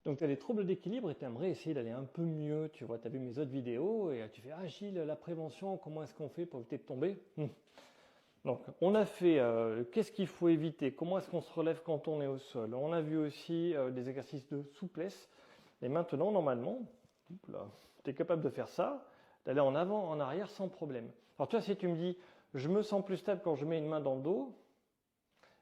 Donc tu as des troubles d'équilibre et tu aimerais essayer d'aller un peu mieux, tu vois, tu as vu mes autres vidéos et tu fais «Ah Gilles, la prévention, comment est-ce qu'on fait pour éviter de tomber?» Donc on a fait qu'est-ce qu'il faut éviter, comment est-ce qu'on se relève quand on est au sol. On a vu aussi des exercices de souplesse. Et maintenant, normalement, tu es capable de faire ça, d'aller en avant, en arrière sans problème. Alors tu vois, si tu me dis je me sens plus stable quand je mets une main dans le dos,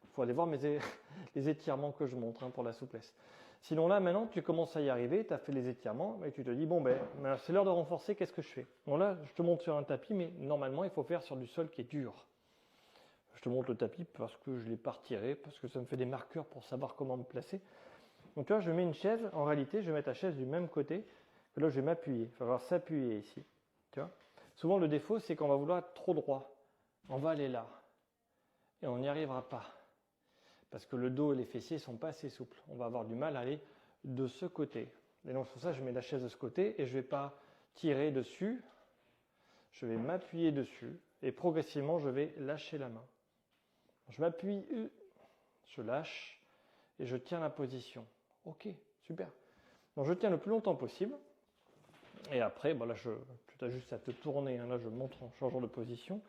il faut aller voir les étirements que je montre pour la souplesse. Sinon là, maintenant, tu commences à y arriver, tu as fait les étirements, et tu te dis, bon ben, c'est l'heure de renforcer, qu'est-ce que je fais? Bon là, je te montre sur un tapis, mais normalement, il faut faire sur du sol qui est dur. Je te montre le tapis parce que je ne l'ai pas retiré, parce que ça me fait des marqueurs pour savoir comment me placer. Donc tu vois, je mets une chaise, en réalité, je vais mettre la chaise du même côté, que là, je vais m'appuyer. Il va falloir s'appuyer ici. Tu vois? Souvent, le défaut, c'est qu'on va vouloir être trop droit. On va aller là. Et on n'y arrivera pas. Parce que le dos et les fessiers sont pas assez souples. On va avoir du mal à aller de ce côté. Et donc, pour ça, je mets la chaise de ce côté et je ne vais pas tirer dessus. Je vais m'appuyer dessus et progressivement, je vais lâcher la main. Je m'appuie, je lâche et je tiens la position. Ok, super. Donc, je tiens le plus longtemps possible. Et après, bon, là, tu as juste à te tourner. Là, je montre en changeant de position.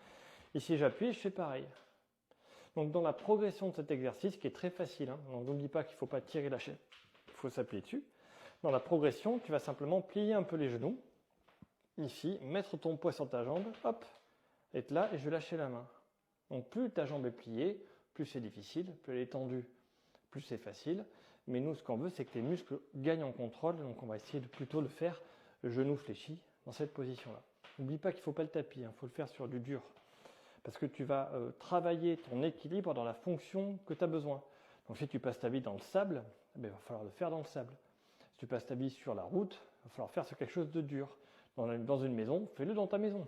Ici, j'appuie, je fais pareil. Donc dans la progression de cet exercice, qui est très facile, donc n'oublie pas qu'il ne faut pas tirer la chaîne, il faut s'appuyer dessus. Dans la progression, tu vas simplement plier un peu les genoux, ici, mettre ton poids sur ta jambe, hop, être là et je vais lâcher la main. Donc plus ta jambe est pliée, plus c'est difficile, plus elle est tendue, plus c'est facile. Mais nous, ce qu'on veut, c'est que les muscles gagnent en contrôle, donc on va essayer de plutôt le faire genou fléchi dans cette position-là. N'oublie pas qu'il ne faut pas le tapis, il faut le faire sur du dur. Parce que tu vas travailler ton équilibre dans la fonction que tu as besoin. Donc si tu passes ta vie dans le sable, il va falloir le faire dans le sable. Si tu passes ta vie sur la route, il va falloir faire quelque chose de dur. Dans une maison, fais-le dans ta maison.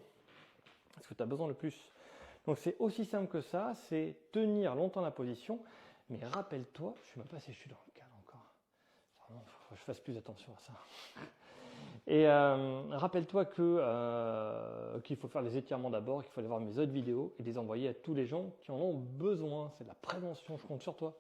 Parce que tu as besoin de plus. Donc c'est aussi simple que ça, c'est tenir longtemps la position, mais rappelle-toi, je ne sais même pas si je suis dans le cadre encore. Vraiment, il faut que je fasse plus attention à ça. Et rappelle-toi qu'il faut faire les étirements d'abord, qu'il faut aller voir mes autres vidéos et les envoyer à tous les gens qui en ont besoin. C'est de la prévention, je compte sur toi.